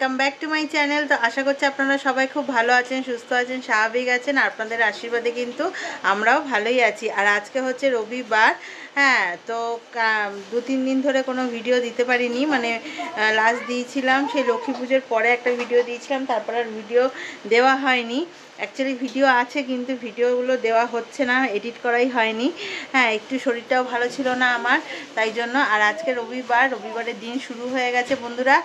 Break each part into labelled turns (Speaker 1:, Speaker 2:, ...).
Speaker 1: Welcome back to my channel. তো আশা করছি আপনারা সবাই খুব ভালো আছেন, সুস্থ আছেন, স্বাভাবিক আছেন। আর আপনাদের আশীর্বাদে কিন্তু আমরাও ভালোই আছি। আর আজকে হচ্ছে রবিবার। হ্যাঁ, তো 2-3 দিন ধরে কোনো ভিডিও দিতে পারিনি, মানে লাস্ট দিয়েছিলাম সেই লক্ষ্মী পুজোর পরে একটা ভিডিও দিয়েছিলাম, তারপর আর ভিডিও দেওয়া হয়নি। অ্যাকচুয়ালি ভিডিও আছে কিন্তু ভিডিওগুলো দেওয়া হচ্ছে না, এডিট করাই হয়নি। হ্যাঁ, একটু শরীরটাও ভালো ছিল না আমার, তাই জন্য। আর আজকে রবিবারের দিন শুরু হয়ে গেছে বন্ধুরা।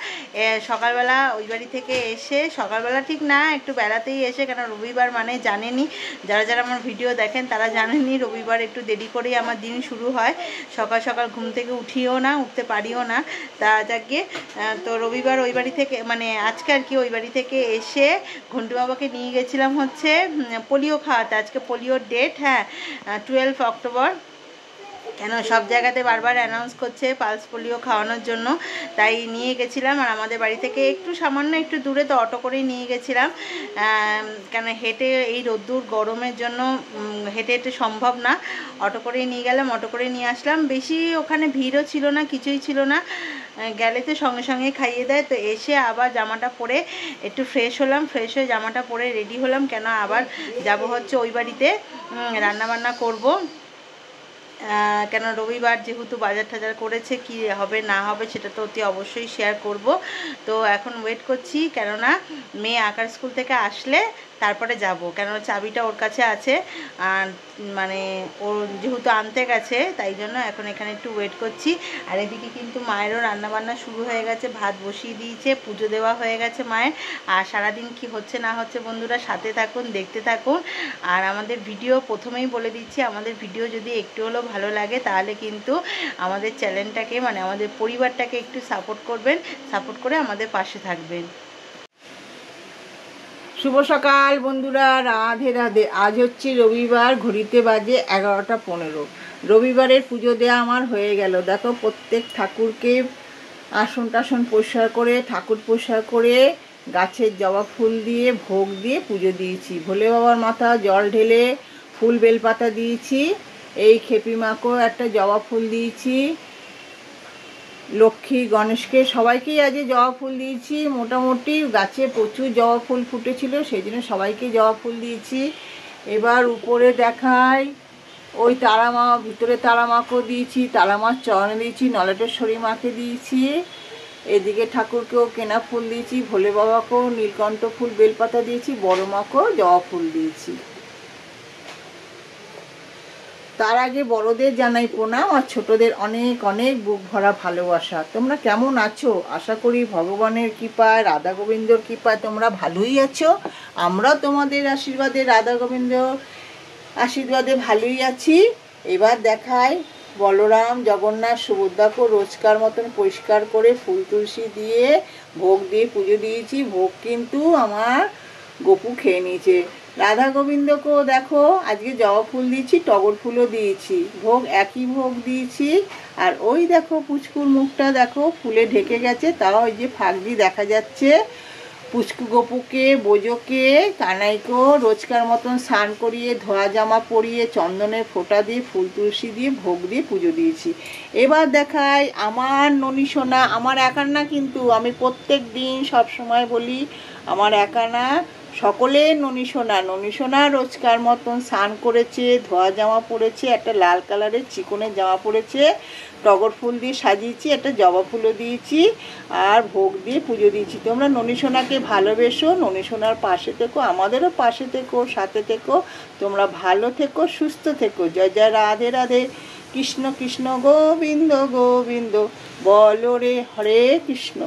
Speaker 1: সকালবেলা ওই বাড়ি থেকে এসে, সকালবেলা ঠিক না, একটু বেলাতেই এসে, কেন রবিবার মানে জানেনই, যারা যারা আমার ভিডিও দেখেন তারা জানেনই রবিবার একটু দেরি করেই আমার দিন শুরু হয়। সকাল সকাল ঘুম থেকে উঠতে পারিও না। তা যাকে তো রবিবার ওই বাড়ি থেকে, মানে আজকে আর কি ওই বাড়ি থেকে এসে ঘন্টু বাবাকে নিয়ে গেছিলাম হচ্ছে পোলিও খাওয়াতে। আজকে পোলিওর ডেট, হ্যাঁ 12 অক্টোবর। কেন সব জায়গাতে বারবার অ্যানাউন্স করছে পালস পোলিও খাওয়ানোর জন্য, তাই নিয়ে গেছিলাম। আর আমাদের বাড়ি থেকে একটু সামান্য একটু দূরে, তো অটো করেই নিয়ে গেছিলাম। কেন হেঁটে এই রোদ্দুর গরমের জন্য হেঁটে হেঁটে সম্ভব না, অটো করেই নিয়ে গেলাম, অটো করে নিয়ে আসলাম। বেশি ওখানে ভিড়ও ছিল না, কিছুই ছিল না, গেলে তো সঙ্গে সঙ্গে খাইয়ে দেয়। তো এসে আবার জামাটা পরে একটু ফ্রেশ হলাম, ফ্রেশ হয়ে জামাটা পরে রেডি হলাম, কেন আবার যাব হচ্ছে ওই বাড়িতে, রান্নাবান্না করব। কেন রবিবার যেহেতু বাজার টাজার করেছে, কি হবে না হবে সেটা তো অতি অবশ্যই শেয়ার করব। তো এখন ওয়েট করছি, কেননা মেয়ে আঁকার স্কুল থেকে আসলে তারপরে যাব, কেন চাবিটা ওর কাছে আছে। আর মানে ওর যেহেতু আনতে গেছে, তাই জন্য এখন এখানে একটু ওয়েট করছি। আর এদিকে কিন্তু মায়েরও রান্নাবান্না শুরু হয়ে গেছে, ভাত বসিয়ে দিয়েছে, পুজো দেওয়া হয়ে গেছে মায়ের। আর সারাদিন কি হচ্ছে না হচ্ছে বন্ধুরা সাথে থাকুন, দেখতে থাকুন। আর আমাদের ভিডিও প্রথমেই বলে দিচ্ছি, আমাদের ভিডিও যদি একটু হলেও ভালো লাগে তাহলে কিন্তু আমাদের চ্যানেলটাকে, মানে আমাদের পরিবারটাকে একটু সাপোর্ট করবেন, সাপোর্ট করে আমাদের পাশে থাকবেন। শুভ সকাল বন্ধুরা, রাধে রাধে। আজ হচ্ছে রবিবার, ঘড়িতে বাজে 11টা 15। রবিবারের পুজো দেওয়া আমার হয়ে গেল। দেখো প্রত্যেক ঠাকুরকে আসন টাসন পরিষ্কার করে, ঠাকুর পরিষ্কার করে, গাছের জবা ফুল দিয়ে ভোগ দিয়ে পুজো দিয়েছি। ভোলে বাবার মাথা জল ঢেলে ফুল বেলপাতা দিয়েছি। এই খেপি মাকেও একটা জবা ফুল দিয়েছি। লক্ষ্মী গণেশকে সবাইকেই আজ জবা ফুল দিয়েছি। মোটামুটি গাছে প্রচুর জবা ফুল ফুটেছিল, সেই জন্য সবাইকে জবা ফুল দিয়েছি। এবার উপরে দেখাই, ওই তারা মা, ভিতরে তারা মাকেও দিয়েছি, তারা মার চরণে দিয়েছি, নলেটেশ্বরী মাকে দিয়েছি। এদিকে ঠাকুরকেও কেনা ফুল দিয়েছি, ভোলে বাবাকেও নীলকণ্ঠ ফুল বেলপাতা দিয়েছি, বড় মাকেও জবা ফুল দিয়েছি। তার আগে বড়দের জানাই প্রণাম, আর ছোটদের অনেক অনেক বুক ভরা ভালোবাসা। তোমরা কেমন আছো? আশা করি ভগবানের কৃপায়, রাধা গোবিন্দর কৃপায় তোমরা ভালোই আছো। আমরা তোমাদের আশীর্বাদে, রাধা গোবিন্দর আশীর্বাদে ভালোই আছি। এবার দেখাই বলরাম, জগন্নাথ, সুভদ্রাকে রোজকার মতন পরিষ্কার করে ফুল তুলসী দিয়ে ভোগ দিয়ে পুজো দিয়েছি। ভোগ কিন্তু আমার গপু খেয়ে নিয়েছে। রাধা গোবিন্দকেও দেখো আজকে জবা ফুল দিয়েছি, টগর ফুলও দিয়েছি, ভোগ একই ভোগ দিয়েছি। আর ওই দেখো পুচকুর মুখটা দেখো ফুলে ঢেকে গেছে, তাও ওই যে ফাঁক দিয়ে দেখা যাচ্ছে। পুচকু গপুকে, বোজোকে, কানাইকেও রোজকার মতন স্নান করিয়ে, ধোয়া জামা পরিয়ে, চন্দনের ফোঁটা দিয়ে, ফুল তুলসী দিয়ে ভোগ দিয়ে পুজো দিয়েছি। এবার দেখাই আমার ননী সোনা, আমার একার না কিন্তু, আমি প্রত্যেক দিন সব সময় বলি আমার একা না, সকলের ননী সোনা। ননী সোনা রোজকার মতন স্নান করেছে, ধোয়া জামা পরেছে, একটা লাল কালারের চিকনের জামা পরেছে, টগর ফুল দিয়ে সাজিয়েছি, একটা জবা ফুলও দিয়েছি, আর ভোগ দিয়ে পুজো দিয়েছি। তোমরা ননী সোনাকে ভালোবেসো, ননী সোনার পাশে থেকো, আমাদেরও পাশে থেকো, সাথে থেকো। তোমরা ভালো থেকো, সুস্থ থেকো। জয় জয় রাধে রাধে। কৃষ্ণ কৃষ্ণ গোবিন্দ গোবিন্দ, বলো রে হরে কৃষ্ণ।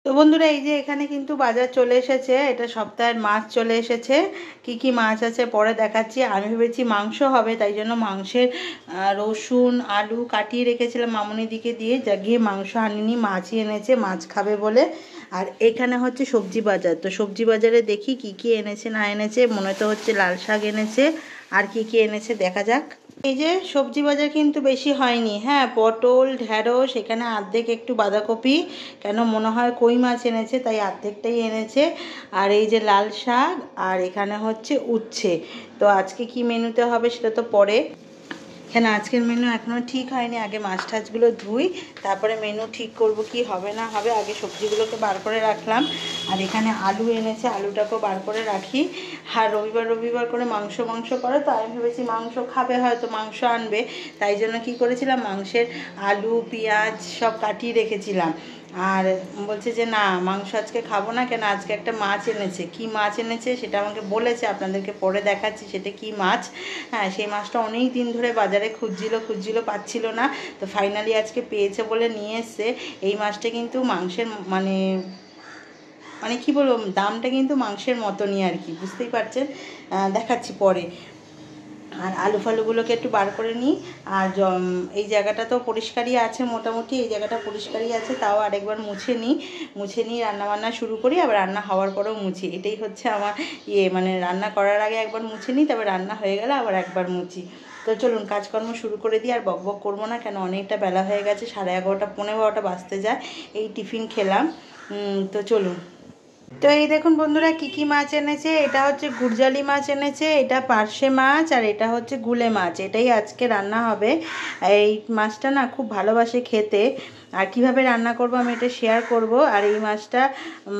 Speaker 1: তো বন্ধুরা, এই যে এখানে কিন্তু বাজার চলে এসেছে, এটা সপ্তাহের মাছ চলে এসেছে। কি কি মাছ আছে পরে দেখাচ্ছি। আমি ভেবেছি মাংস হবে, তাই জন্য মাংসের রসুন আলু কাটিয়ে রেখেছিলাম মামুনিদিকে দিয়ে, যা গিয়ে মাংস আনিনি, মাছই এনেছে, মাছ খাবে বলে। আর এখানে হচ্ছে সবজি বাজার। তো সবজি বাজারে দেখি কি কি এনেছে না এনেছে। মনে তো হচ্ছে লাল শাক এনেছে, আর কি কি এনেছে দেখা যাক। এই যে সবজি বাজার কিন্তু বেশি হয়নি, হ্যাঁ পটল, ঢ্যাঁড়স, এখানে অর্ধেক একটু বাঁধাকপি, কেন মনে হয় কই মাছ এনেছে তাই অর্ধেকটাই এনেছে। আর এই যে লাল শাক, আর এখানে হচ্ছে উচ্ছে। তো আজকে কি মেনুতে হবে সেটা তো পরে। কেন আজকের মেনু এখনও ঠিক হয়নি, আগে মাছ টাছগুলো ধুই, তারপরে মেনু ঠিক করব কি হবে না হবে। আগে সবজিগুলোকে বার করে রাখলাম, আর এখানে আলু এনেছে, আলুটাকেও বার করে রাখি। আর রবিবার করে মাংস করে, তো আমি ভেবেছি মাংস খাবে, হয়তো মাংস আনবে, তাই জন্য কি করেছিলাম, মাংসের আলু পেঁয়াজ সব কাটিয়ে রেখেছিলাম। আর বলছে যে না মাংস আজকে খাবো না, কেন আজকে একটা মাছ এনেছে। কি মাছ এনেছে সেটা আমাকে বলেছে, আপনাদেরকে পরে দেখাচ্ছি সেটা কি মাছ। হ্যাঁ, সেই মাছটা অনেক দিন ধরে বাজারে খুঁজছিল পাচ্ছিল না, তো ফাইনালি আজকে পেয়েছে বলে নিয়ে এসছে। এই মাছটা কিন্তু মাংসের মানে মানে কি বলবো, দামটা কিন্তু মাংসের মতনই আর কি, বুঝতেই পারছেন, দেখাচ্ছি পরে। আর আলু ফালুগুলোকে একটু বার করে নিই। আর এই জায়গাটা তো পরিষ্কারই আছে, মোটামুটি এই জায়গাটা পরিষ্কারই আছে, তাও আরেকবার মুছে নিই রান্নাবান্না শুরু করি, আবার রান্না হওয়ার পরেও মুছি। এটাই হচ্ছে আমার মানে রান্না করার আগে একবার মুছে নিই, তারপর রান্না হয়ে গেলে আবার একবার মুছি। তো চলুন কাজকর্ম শুরু করে দিই, আর বক করবো না, কেন অনেকটা বেলা হয়ে গেছে, 11:30 12:15 বাজতে যায়। এই টিফিন খেলাম, তো চলুন। তো এই দেখুন বন্ধুরা কি কি মাছ এনেছে। এটা হচ্ছে গুরজালি মাছ এনেছে, এটা পার্শে মাছ, আর এটা হচ্ছে গুলে মাছ। এটাই আজকে রান্না হবে। এই মাছটা না খুব ভালোবাসে খেতে, আর কিভাবে রান্না করব আমি এটা শেয়ার করব। আর এই মাছটা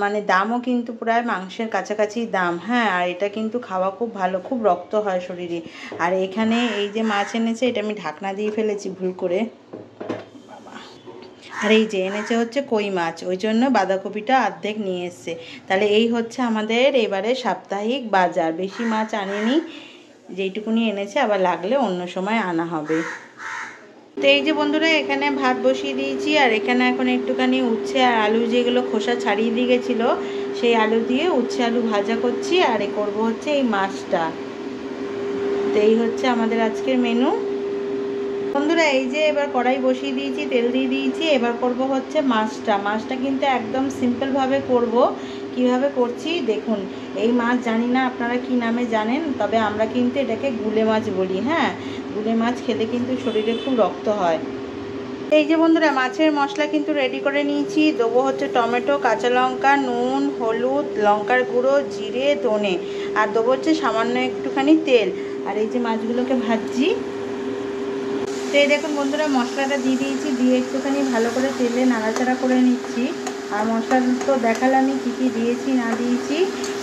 Speaker 1: মানে দামও কিন্তু প্রায় মাংসের কাছাকাছি দাম। হ্যাঁ, আর এটা কিন্তু খাওয়া খুব ভালো, খুব রক্ত হয় শরীরে। আর এখানে এই যে মাছ এনেছে, এটা আমি ঢাকনা দিয়ে ফেলেছি ভুল করে। আর এই যে এনেছে হচ্ছে কই মাছ, ওই জন্য বাঁধাকপিটা অর্ধেক নিয়ে এসছে। তাহলে এই হচ্ছে আমাদের এবারে সাপ্তাহিক বাজার। বেশি মাছ আনেনি, যেইটুকুনি এনেছে, আবার লাগলে অন্য সময় আনা হবে। তো এই যে বন্ধুরা এখানে ভাত বসিয়ে দিয়েছি, আর এখানে এখন একটুখানি উচ্ছে আর আলু যেগুলো খোসা ছাড়িয়ে দিয়ে গেছিলো, সেই আলু দিয়ে উচ্ছে আলু ভাজা করছি, আর এ করবো হচ্ছে এই মাছটা। তো এই হচ্ছে আমাদের আজকের মেনু। বন্ধুরা এই যে এবার কড়াই বসিয়ে দিয়েছি, তেল দিয়ে দিয়েছি, এবার করব হচ্ছে মাছটা কিন্তু একদম সিম্পলভাবে করব। কিভাবে করছি দেখুন। এই মাছ জানি না আপনারা কি নামে জানেন, তবে আমরা কিন্তু এটাকে গুলে মাছ বলি। হ্যাঁ, গুলে মাছ খেলে কিন্তু শরীরে খুব রক্ত হয়। এই যে বন্ধুরা মাছের মশলা কিন্তু রেডি করে নিয়েছি। দেবো হচ্ছে টমেটো, কাঁচা লঙ্কা, নুন, হলুদ, লঙ্কার গুঁড়ো, জিরে, ধনে, আর দেবো হচ্ছে সামান্য একটুখানি তেল। আর এই যে মাছগুলোকে ভাজছি। তো এই দেখুন বন্ধুরা মশলাটা দিয়ে দিয়েছি, দিয়ে একটুখানি ভালো করে তেলে নাড়াচাড়া করে নিচ্ছি। আর মশলাটা তো দেখালামই কী কী দিয়েছি না দিয়েছি।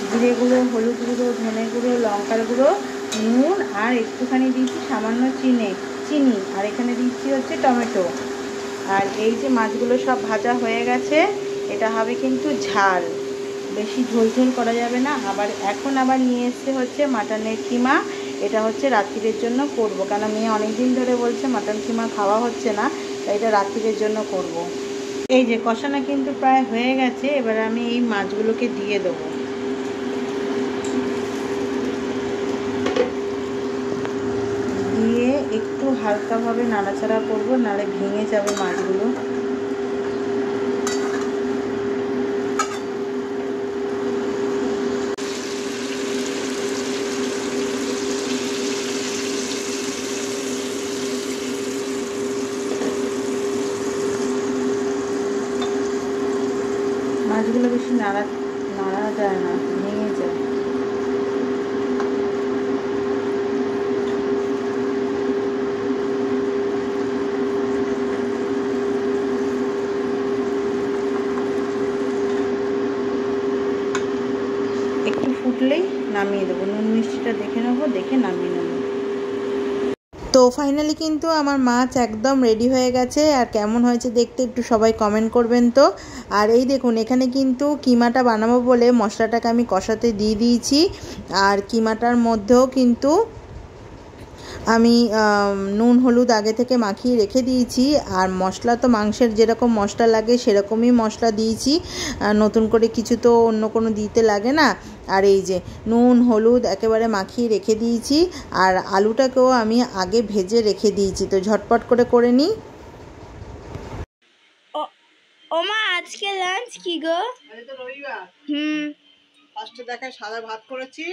Speaker 1: জিরে গুঁড়ো, হলুদ গুঁড়ো, ধনে গুঁড়ো, লঙ্কার গুঁড়ো, নুন, আর একটুখানি দিয়েছি সামান্য চিনি, আর এখানে দিচ্ছি হচ্ছে টমেটো। আর এই যে মাছগুলো সব ভাজা হয়ে গেছে, এটা হবে কিন্তু ঝাল, বেশি ঝোল করা যাবে না। এখন নিয়ে এসছে হচ্ছে মাটনের কিমা। এটা হচ্ছে রাত্রিরের জন্য করব, কারণ মেয়ে অনেক দিন ধরে বলছে মাটন কিমা খাওয়া হচ্ছে না, তাই এটা রাত্রিরের জন্য করব। এই যে কষানো কিন্তু প্রায় হয়ে গেছে, এবার আমি এই মাছগুলোকে দিয়ে দেবো। দিয়ে একটু হালকাভাবে নাড়াচাড়া করব, নাহলে ভেঙে যাবে মাছগুলো। মাছগুলো বেশি নাড়া যায় না, ভেঙে যায়। একটু ফুটলেই নামিয়ে দেবো, নুন মিষ্টিটা দেখে নেবো, দেখে নামিয়ে নেবো। তো ফাইনালি কিন্তু আমার মাছ একদম রেডি হয়ে গেছে। আর কেমন হয়েছে দেখতে একটু সবাই কমেন্ট করবেন তো। আর এই দেখুন এখানে কিন্তু কিমাটা বানাবো বলে মশলাটাকে আমি কষাতে দিয়ে দিয়েছি। আর কিমাটার মধ্যেও কিন্তু আমি নুন হলুদ আগে থেকে মাখিয়ে রেখে দিয়েছি। আর মশলা তো মাংসের যেরকম মশলা লাগে সেরকমই মশলা দিয়েছি, নতুন করে কিছু তো অন্য কোনো দিতে লাগে না। আর এই যে নুন হলুদ একেবারে মাখিয়ে রেখে দিয়েছি, আর আলুটাকেও আমি আগে ভেজে রেখে দিয়েছি। তো ঝটপট করে নিই।
Speaker 2: ওমা আজকে লাঞ্চ কি গো?
Speaker 1: তো রবিবার। ফার্স্টে দেখায় সাদা ভাত করেছি,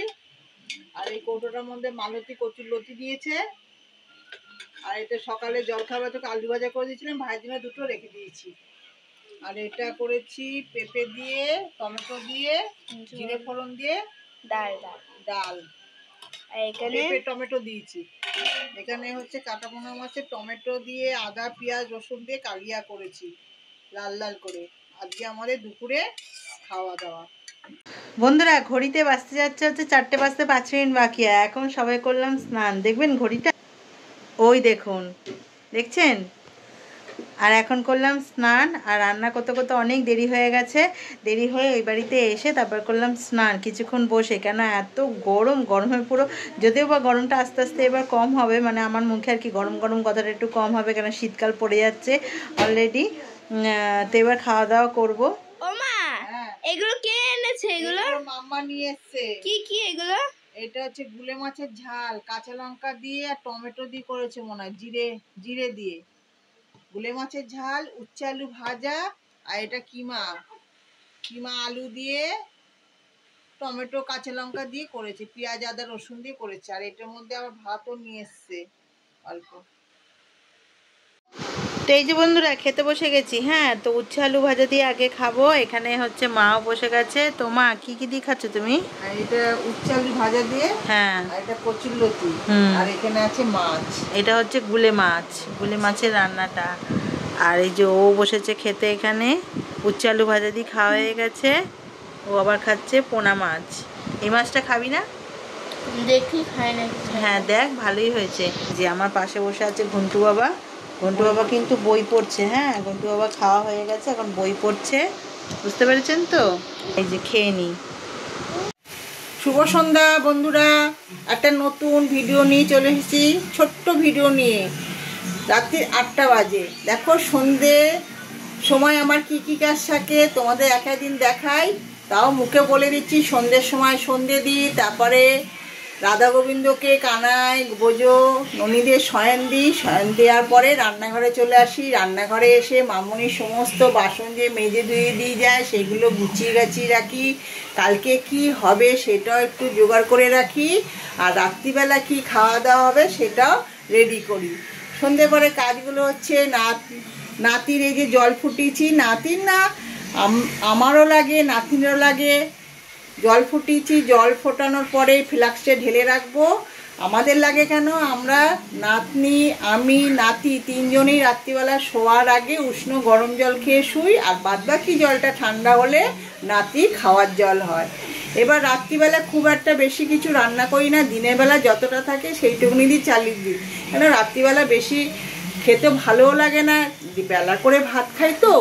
Speaker 1: আর এই কৌটোটার মধ্যে মালতী কচুর লতি দিয়েছে। আর এটা সকালে জলখাবার তোকে আলু ভাজা করে দিয়েছিলাম, ভাইজিনে দুটো রেখে দিয়েছি। আর এটা করেছি পেঁপে দিয়ে, টমেটো দিয়ে, জিরে ফোড়ন দিয়ে
Speaker 2: ডাল।
Speaker 1: ডাল।
Speaker 2: আর এখানে
Speaker 1: পেঁপে টমেটো দিয়েছি। এখানে হচ্ছে কাটা পোনা মাছের টমেটো দিয়ে আদা পেঁয়াজ রসুন দিয়ে কালিয়া করেছি লাল লাল করে। আজকে আমাদের দুপুরে খাওয়া দাওয়া। বন্ধুরা ঘড়িতে বাজতে যাচ্ছে হচ্ছে 4টে বাজতে 5 মিনিট বাকি। এখন সবাই করলাম স্নান, দেখবেন ঘড়িটা, ওই দেখুন, দেখছেন? আর এখন করলাম স্নান, আর রান্না করতে করতে অনেক দেরি হয়ে গেছে। দেরি হয়ে ওই বাড়িতে এসে তারপর করলাম স্নান কিছুক্ষণ বসে, কেন এত গরম, গরমে পুরো, যদিও বা গরমটা আস্তে আস্তে এবার কম হবে, মানে আমার মুখে আর কি গরম গরম কথাটা একটু কম হবে, কেন শীতকাল পড়ে যাচ্ছে অলরেডি। তো এবার খাওয়া দাওয়া করবো।
Speaker 2: ওমা এগুলো কে এনেছে? এগুলো
Speaker 1: মাম্মা নিয়ে এসছে।
Speaker 2: কি কি এগুলো?
Speaker 1: এটা হচ্ছে গুলে মাছের ঝাল, কাঁচা লঙ্কা দিয়ে আর টমেটো দিয়ে করেছে মনে হয়, জিরে দিয়ে। গুলে মাছের ঝাল, উচ্ছে আলু ভাজা, আর এটা কিমা আলু দিয়ে টমেটো কাঁচা লঙ্কা দিয়ে করেছে, পেঁয়াজ আদা রসুন দিয়ে করেছে। আর এটার মধ্যে আবার ভাতও নিয়ে এসছে অল্প। তো এই যে বন্ধুরা খেতে বসে গেছি। হ্যাঁ, তো উচ্ছে আলু ভাজা দিয়ে আগে খাবো। এখানে হচ্ছে মাও বসে গেছে। তো মা কি কি দিয়ে খাচ্ছ তুমি? এটা উচ্ছে আলু ভাজা দিয়ে, হ্যাঁ, এটা কচুরলতি, আর এখানে আছে মাছ, এটা হচ্ছে গুলে মাছ, গুলে মাছের রান্নাটা। আর এই যে ও বসেছে খেতে, এখানে উচ্ছে আলু ভাজা দিয়ে খাওয়া হয়ে গেছে। ও আবার খাচ্ছে পোনা মাছ। এই মাছটা খাবি না?
Speaker 2: দেখি খাই না।
Speaker 1: হ্যাঁ দেখ, ভালোই হয়েছে। যে আমার পাশে বসে আছে ঘন্টু বাবা। ঘন্টু বাবা কিন্তু বই পড়ছে। হ্যাঁ, ঘন্টু বাবা খাওয়া হয়ে গেছে, এখন বই পড়ছে, বুঝতে পেরেছেন তো? এই যে খেয়ে নি। শুভ সন্ধ্যা বন্ধুরা, একটা নতুন ভিডিও নিয়ে চলে এসেছি, ছোট্ট ভিডিও নিয়ে। রাত্রি 8টা বাজে। দেখো সন্ধে সময় আমার কি কি কাজ থাকে তোমাদের একদিন দেখাই, তাও মুখে বলে দিচ্ছি। সন্ধ্যের সময় সন্ধে দিই, তারপরে রাধা গোবিন্দকে কানাই বোঝো ননীদের শয়ন দিই। শয়ন দেওয়ার পরে রান্নাঘরে চলে আসি। রান্নাঘরে এসে মামনির সমস্ত বাসন যে মেজে ধুয়ে দিয়ে যায় সেগুলো গুছিয়ে গাছিয়ে রাখি। কালকে কি হবে সেটাও একটু জোগাড় করে রাখি। আর রাত্রিবেলা কি খাওয়া দাওয়া হবে সেটাও রেডি করি। সন্ধে পরে কাজগুলো হচ্ছে নাতির এই যে জল ফুটিয়েছি, নাতির না আমারও লাগে, নাতিরও লাগে। জল ফুটিয়েছি, জল ফোটানোর পরে ফ্লাক্সে ঢেলে রাখবো। আমাদের লাগে কেন, আমরা নাতনি আমি নাতি তিনজনই রাত্রিবেলা শোয়ার আগে উষ্ণ গরম জল খেয়ে শুই, আর বাদবাকি জলটা ঠান্ডা হলে নাতি খাওয়ার জল হয়। এবার রাত্রিবেলা খুব একটা বেশি কিছু রান্না করি না, দিনের বেলা যতটা থাকে সেইটুকুনি দিয়ে চালিয়ে দিই। কেন রাত্রিবেলা বেশি খেতে ভালোও লাগে না, বেলা করে ভাত খাই তো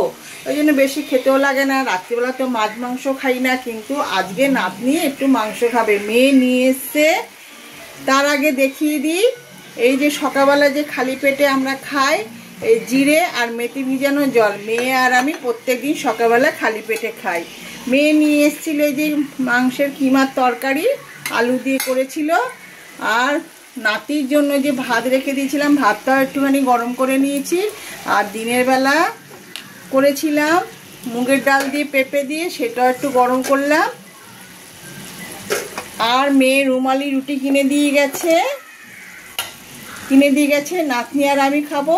Speaker 1: ওই জন্য বেশি খেতেও লাগে না। রাত্রিবেলা তো মাছ মাংস খাই না, কিন্তু আজকে নাতনি একটু মাংস খাবে, মেয়ে নিয়ে এসছে। তার আগে দেখিয়ে দিই, এই যে সকালবেলা যে খালি পেটে আমরা খাই এই জিরে আর মেথি ভিজানো জল, মেয়ে আর আমি প্রত্যেকদিন সকালবেলা খালি পেটে খাই। মেয়ে নিয়ে এসেছিল এই যে মাংসের কিমার তরকারি, আলু দিয়ে করেছিল। আর নাতির জন্য যে ভাত রেখে দিয়েছিলাম, ভাতটাও একটুখানি গরম করে নিয়েছি। আর দিনের বেলা করেছিলাম মুগের ডাল দিয়ে পেঁপে দিয়ে, সেটাও একটু গরম করলাম। আর মেয়ে রুমালি রুটি কিনে দিয়ে গেছে, নাতনি আর আমি খাবো।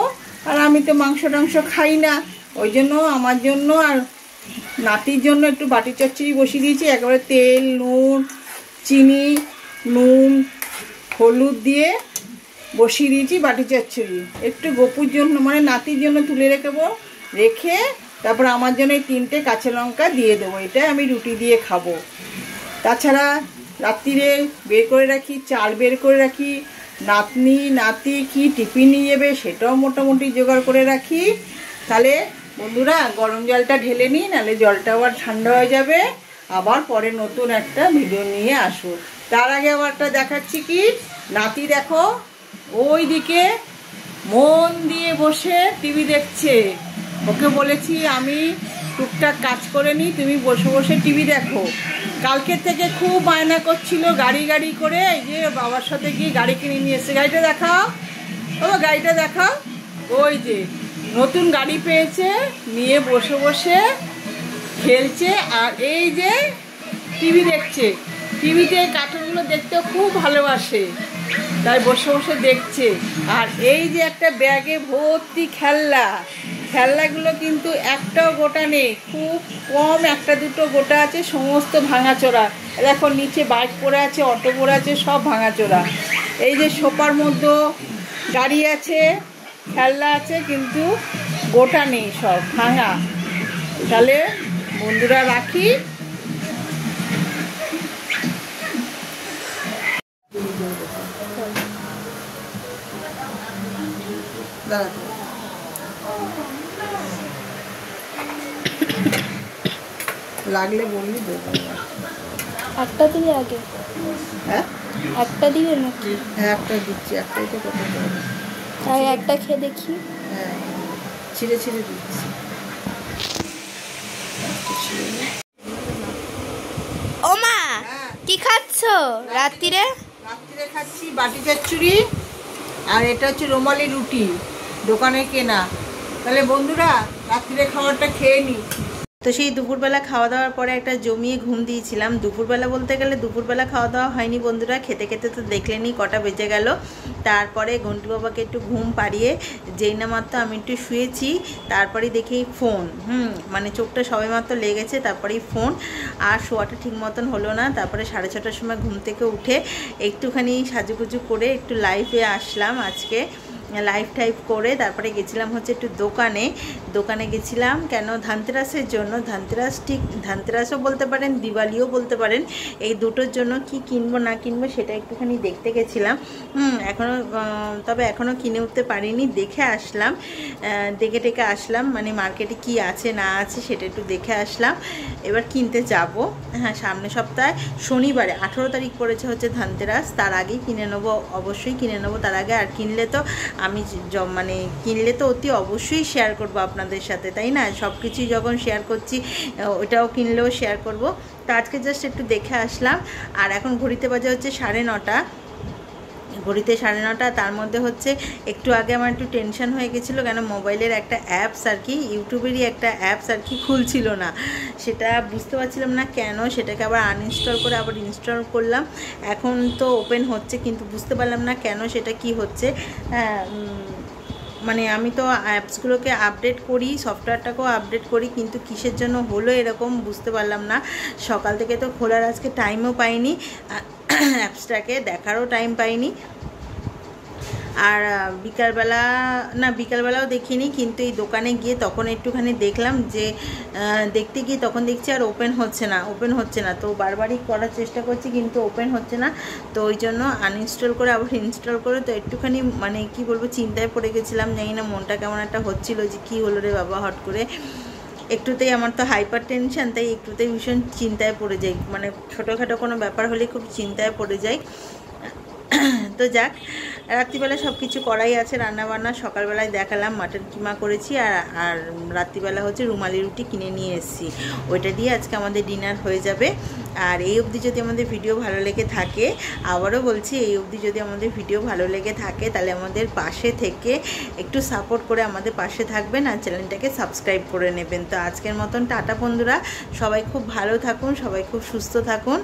Speaker 1: আর আমি তো মাংস টাংস খাই না, ওই জন্য আমার জন্য আর নাতির জন্য একটু বাটি চচ্চড়ি বসিয়ে দিয়েছি। একেবারে তেল নুন চিনি নুন হলুদ দিয়ে বসিয়ে দিয়েছি বাটি চচ্চড়ি। একটু গপুর জন্য মানে নাতির জন্য তুলে রেখে তারপর আমার জন্য 3টে কাঁচা লঙ্কা দিয়ে দেবো। এটা আমি রুটি দিয়ে খাবো। তাছাড়া রাত্রিরে বের করে রাখি, চাল বের করে রাখি, নাতি কি টিফিন নিয়ে যাবে সেটাও মোটামুটি জোগাড় করে রাখি। তাহলে বন্ধুরা গরম জলটা ঢেলে নিই, নাহলে জলটা আবার ঠান্ডা হয়ে যাবে। আবার পরে নতুন একটা ভিডিও নিয়ে আসবো। তার আগে আবার একটা দেখাচ্ছি কি, নাতি দেখো ওই দিকে মন দিয়ে বসে টিভি দেখছে। ওকে বলেছি আমি টুকটাক কাজ করে নিই, তুমি বসে বসে টিভি দেখো। কালকের থেকে খুব বায়না করছিল গাড়ি করে, এই যে বাবার সাথে গিয়ে গাড়ি কিনে নিয়ে এসছে। গাড়িটা দেখাও, ও গাড়িটা দেখাও। ওই যে নতুন গাড়ি পেয়েছে, নিয়ে বসে বসে খেলছে। আর এই যে টিভি দেখছে, টিভিতে কার্টুনগুলো দেখতেও খুব ভালোবাসে, তাই বসে বসে দেখছে। আর এই যে একটা ব্যাগে ভর্তি খেলনা, খেলনাগুলো কিন্তু একটাও গোটা নেই, খুব কম একটা দুটো গোটা আছে, সমস্ত ভাঙাচোরা। দেখো নিচে বাইক পড়ে আছে, অটো পড়ে আছে, সব ভাঙাচোরা। এই যে সোফার মধ্যে গাড়ি আছে, খেলনা আছে, কিন্তু গোটা নেই, সব ভাঙা। তাহলে বন্ধুরা রাখি। লাগলে বললি দেবো।
Speaker 2: একটা দিবে আগে,
Speaker 1: হ্যাঁ
Speaker 2: একটা দিবে নাকি?
Speaker 1: হ্যাঁ একটা দিচ্ছি, একটাই তো কথা বলবো।
Speaker 2: তাই একটা খেয়ে দেখি।
Speaker 1: হ্যাঁ ছিঁড়ে ছিঁড়ে দিচ্ছি।
Speaker 2: ও মা, কি খাচ্ছো রাত্রিরে?
Speaker 1: রাত্রিরে খাচ্ছি বাটি চচ্চড়ি, আর এটা হচ্ছে রুমালি রুটি, দোকানে কেনা। তাহলে বন্ধুরা রাত্রিরে খাবারটা খেয়ে নিই। তো সেই দুপুরবেলা খাওয়া দাওয়ার পরে একটা জমিয়ে ঘুম দিয়েছিলাম। দুপুরবেলা বলতে গেলে দুপুরবেলা খাওয়া দাওয়া হয়নি বন্ধুরা, খেতে খেতে তো দেখলেনি কটা বেজে গেল। তারপরে ঘন্টু বাবাকে একটু ঘুম পাড়িয়ে যেই না মাত্র আমি একটু শুয়েছি, তারপরে দেখি ফোন, মানে চোখটা সবে মাত্র লেগেছে, তারপরেই ফোন। আর শোয়াটা ঠিক মতন হলো না। তারপরে 6:30টার সময় ঘুম থেকে উঠে একটুখানি সাজুগুজু করে একটু লাইভে আসলাম। আজকে লাইভ টাইপ করে তারপরে গেছিলাম হচ্ছে একটু দোকানে গেছিলাম। কেন? ধানতেরাসের জন্য। ধানতেরাস, ঠিক ধানতেরাসও বলতে পারেন, দিওয়ালিও বলতে পারেন। এই দুটোর জন্য কি কিনবো না কিনবো সেটা একটুখানি দেখতে গেছিলাম। এখনও কিনে উঠতে পারিনি, দেখে আসলাম, দেখে আসলাম, মানে মার্কেটে কি আছে না আছে সেটা একটু দেখে আসলাম। এবার কিনতে যাব। হ্যাঁ, সামনে সপ্তাহে শনিবারে 18 তারিখ পড়েছে হচ্ছে ধানতেরাস, তার আগেই কিনে নেবো, অবশ্যই কিনে নেবো তার আগে। আর কিনলে তো আমি কিনলে তো অতি অবশ্যই শেয়ার করব আপনাদের সাথে, তাই না? সব কিছুই যখন শেয়ার করছি, ওটাও কিনলেও শেয়ার করব। তো আজকে জাস্ট একটু দেখে আসলাম। আর এখন ঘড়িতে বাজে হচ্ছে 9:30, ঘড়িতে 9:30। তার মধ্যে হচ্ছে একটু আগে আমার একটু টেনশন হয়ে গেছিলো, কেন মোবাইলের একটা অ্যাপস আর কি, ইউটিউবেরই একটা অ্যাপস আর কি খুলছিল না। সেটা বুঝতে পারছিলাম না কেন, সেটাকে আবার আনইনস্টল করে আবার ইনস্টল করলাম। এখন তো ওপেন হচ্ছে, কিন্তু বুঝতে পারলাম না কেন সেটা কি হচ্ছে। মানে আমি তো অ্যাপসগুলোকে আপডেট করি, সফটওয়্যারটাকেও আপডেট করি, কিন্তু কিসের জন্য হলো এরকম বুঝতে পারলাম না। সকাল থেকে তো খোলার আজকে টাইমও পাইনি, অ্যাপসটাকে দেখারও টাইম পাইনি। আর বিকালবেলাও দেখিনি, কিন্তু এই দোকানে গিয়ে তখন একটুখানি দেখলাম, যে দেখতে গিয়ে তখন দেখছি আর ওপেন হচ্ছে না। তো বারবারই করার চেষ্টা করছি, কিন্তু ওপেন হচ্ছে না। তো ওই জন্য আনইনস্টল করে আবার ইনস্টল করে, তো একটুখানি মানে কি বলবো, চিন্তায় পড়ে গেছিলাম। জানি না, মনটা কেমন একটা হচ্ছিল, যে কি হলো রে বাবা হট করে। একটুতেই আমার তো হাইপার টেনশন, তাই একটুতেই ভীষণ চিন্তায় পড়ে যাই, মানে ছোটোখাটো কোনো ব্যাপার হলে খুব চিন্তায় পড়ে যাই। তো যাক, রাত্রিবেলা সব কিছু করাই আছে, রান্নাবান্না। সকালবেলায় দেখালাম মাটন কিমা করেছি, আর রাত্রিবেলা হচ্ছে রুমালি রুটি কিনে নিয়ে এসেছি, ওইটা দিয়ে আজকে আমাদের ডিনার হয়ে যাবে। আর এই অবধি যদি আমাদের ভিডিও ভালো লেগে থাকে, আবারও বলছি, এই অবধি যদি আমাদের ভিডিও ভালো লেগে থাকে, তাহলে আমাদের পাশে থেকে একটু সাপোর্ট করে আমাদের পাশে থাকবেন, আর চ্যানেলটাকে সাবস্ক্রাইব করে নেবেন। তো আজকের মতন টাটা বন্ধুরা, সবাই খুব ভালো থাকুন, সবাই খুব সুস্থ থাকুন।